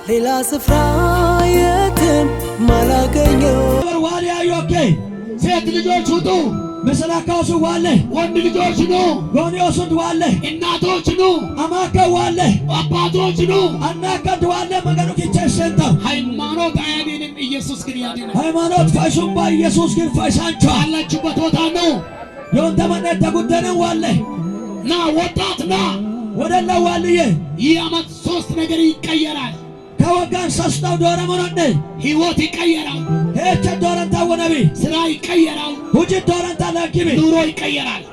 ሌላ ስፍራ የትም ማላገኘው ዋልያ ዮኬ ሴት ልጆች ውጡ መስላካውስ ዋለ ወንድ ልጆች ነው ጎኔዎስ ዋለ እናቶች ነው አማከው ዋለ አባቶች ነው አናከት ዋለ መገኑ ኪቸሰንታ ሃይማኖት አያድንም ኢየሱስ ግን ያድናል። ሃይማኖት ፋይሱባ ኢየሱስ ግን ፋይሳንቻ አላችሁበት ቦታ ነው የወንተ መነት ተጉደነ ዋለ ና ወጣት ና ወደላ ዋልዬ ይህ ዓመት 3 ነገር ይቀየራል። ከወጋን ሰስታው ዶረ መኖነ ህይወት ይቀየራል። ሄቸ ዶረንታ ወነቢ ስራ ይቀየራል። ሁጂ ዶረንታ ለኪቢ ኑሮ ይቀየራል።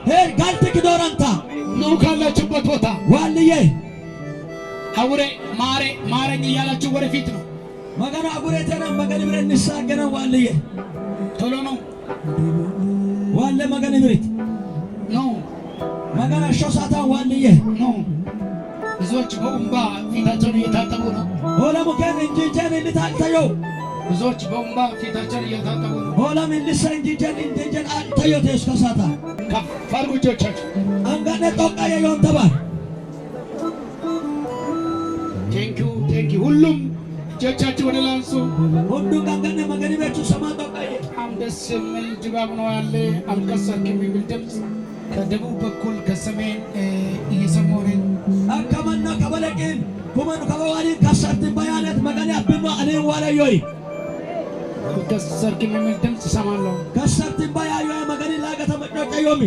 ጋልትክ ዶረንታ ነው ካላችሁበት ቦታ ዋልዬ አውሬ ማረኝ እያላችሁ ወደፊት ነው መገና አጉሬ ተና መገን ብረን ንሳገና ዋልዬ ቶሎ ነው ዋለ መገን ብረት ነው መገና ሾሳታ ዋልዬ ነው ብዙዎች በእንባ ፊታቸውን እየታጠቡ ነው። ሆላሙ ከን እንጂጀን እንታልታዩ ብዙዎች በእንባ ፊታቸውን እየታጠቡ ነው። ሆላም እንልሰ እንጂጀን እንጂጀን አልታዩ ተስከሳታ ከፋርጉጆቻችሁ አንጋነ ጦቃየ yontaba ቴንክ ዩ ሁሉም እጆቻችሁ ወደ ላንሱ ሁሉ አንጋነ መገኒበቹ ሰማ ጦቃየ በጣም ደስ የሚል ድባብ ነው ያለ አልቀሰክም የሚል ድምፅ ከደቡብ በኩል ከሰሜን እየሰማሁ ነው። አከማና ከበለቂን ኩመን ከበዋሊ ከሰርት ባያነት መገን ያብማ እኔ ዋለዮይ ከሰርት የሚል ድምፅ ሰማለሁ። ከሰርት ባያዩ መገን ላገተ መጮጨዮሚ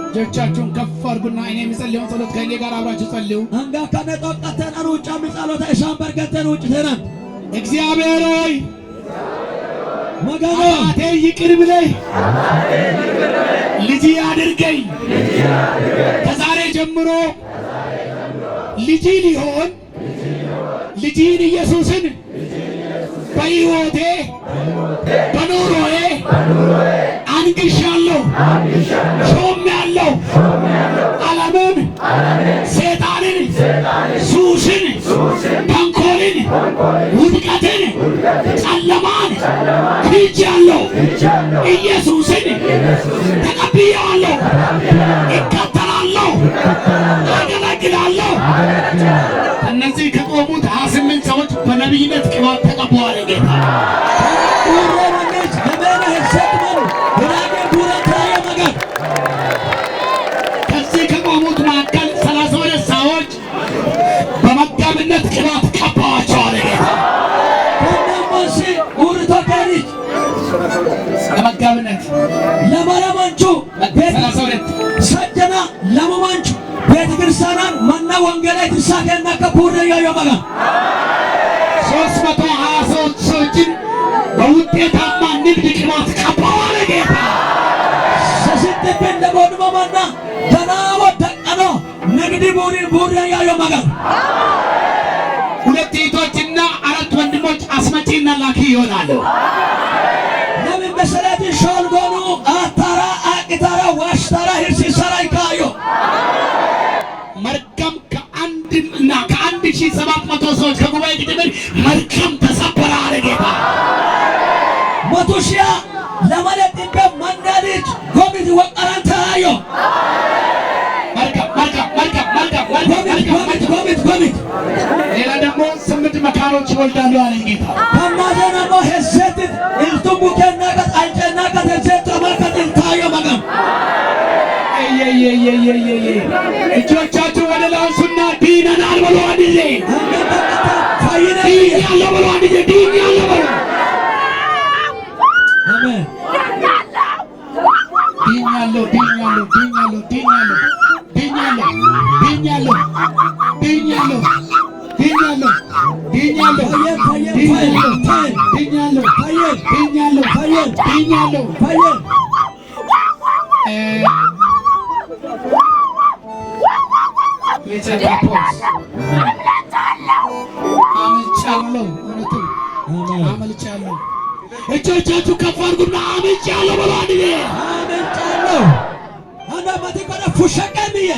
እጆቻችሁን ከፍ አድርጉና እኔ የምጸልየውን ጸሎት ከእኔ ጋር አብራችሁ ጸልዩ። አንጋ ከነጦቀተን አሩጫ ምጸሎታ እሻን በርከተን ውጭ ተናን እግዚአብሔር ሆይ መገና አቴ ይቅር ብለህ ልጅ አድርገኝ ከዛሬ ጀምሮ ልጅ ሊሆን ልጅን ኢየሱስን በሕይወቴ በኑሮዬ አንግሻለሁ ሾሜያለሁ። ዓለምን ሰይጣንን ሱስን ተንኮልን ውድቀትን ጨለማን ክጄአለሁ ኢየሱስን ተቀብዬዋለሁ እከተላለሁ አገለግላለሁ። እነዚህ ከቆሙት 28 ሰዎች በነቢይነት ቅባት ተቀበዋል። ጌታ ከዚህ ከቆሙት መካከል 32 ሰዎች በመጋቢነት ቅባት ቀባዋቸዋል። ጌታ ለመጋቢነት ለማለማንቹ 32 ሰጀና ለማማንቹ ቤተክርስቲያናን ማና ወንጌላዊት ተሳከና ከፖረ ያየማጋ 323 ሰዎችን በውጤታማ ንግድ ቅባት ቀባዋል። ጌታ ሰስተን ለቦድማማና ተናወ ተቀኖ ንግድ ቦሪ ያየማጋ 2 እህቶችና 4 ወንድሞች አስመጪና ላኪ ይሆናሉ። ለምን መሰረት ሾልጎኑ አታራ አቂታራ ዋሽታራ ሂርሲሰራ ይካዮ መርገም ከ1700 ሰዎች ከጉባኤ ግድምር መርገም ተሰበረ አለ ጌታ። ሞቱሽያ ለማለት እንደ ማናዲት ጎሚት ወቀራንታ አዮ ጎሚት ሌላ ደግሞ 8 መካሮች ይወልዳሉ አለ ጌታ። ከማዘና ነው ሄሰት እንቱም ከናቀት አይጨናቀት ሄሰት ተመልከት ታዮ ማገም እጆቻችሁ ወደ ላንሱና ዲነናል በሉ አንድ ጊዜ ዲኛለሁ በሉ አንድ ጊዜ ዲኛለሁ በሉ አሜን። ዲኛለሁ አመልጫለሁ። እጆቻችሁ ከፍ አድርጉና አመልጫለሁ በሉ አንድ ጊዜ አመልጫለሁ። አና ማቲቆና ፉሸቀንዬ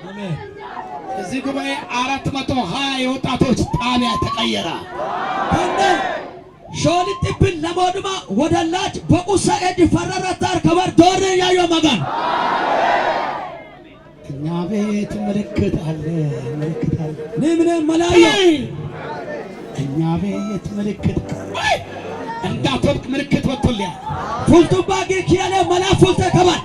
አሜን። እዚህ ጉባኤ 420 የወጣቶች ጣቢያ ተቀየረ። ከነ ሾልጥብን ለሞድማ ወደላች በቁሳ ኤዲ ፈረረታር ከበር ዶር ያዮ መጋን እኛ ቤት ምልክት አለ ምልክት አለ። ነምን መላዮ እኛ ቤት ምልክት እንዳትወድቅ ምልክት ወጥቶልኛል። ፉልቱባ ጊኪያለ መላ ፉልተ ከባል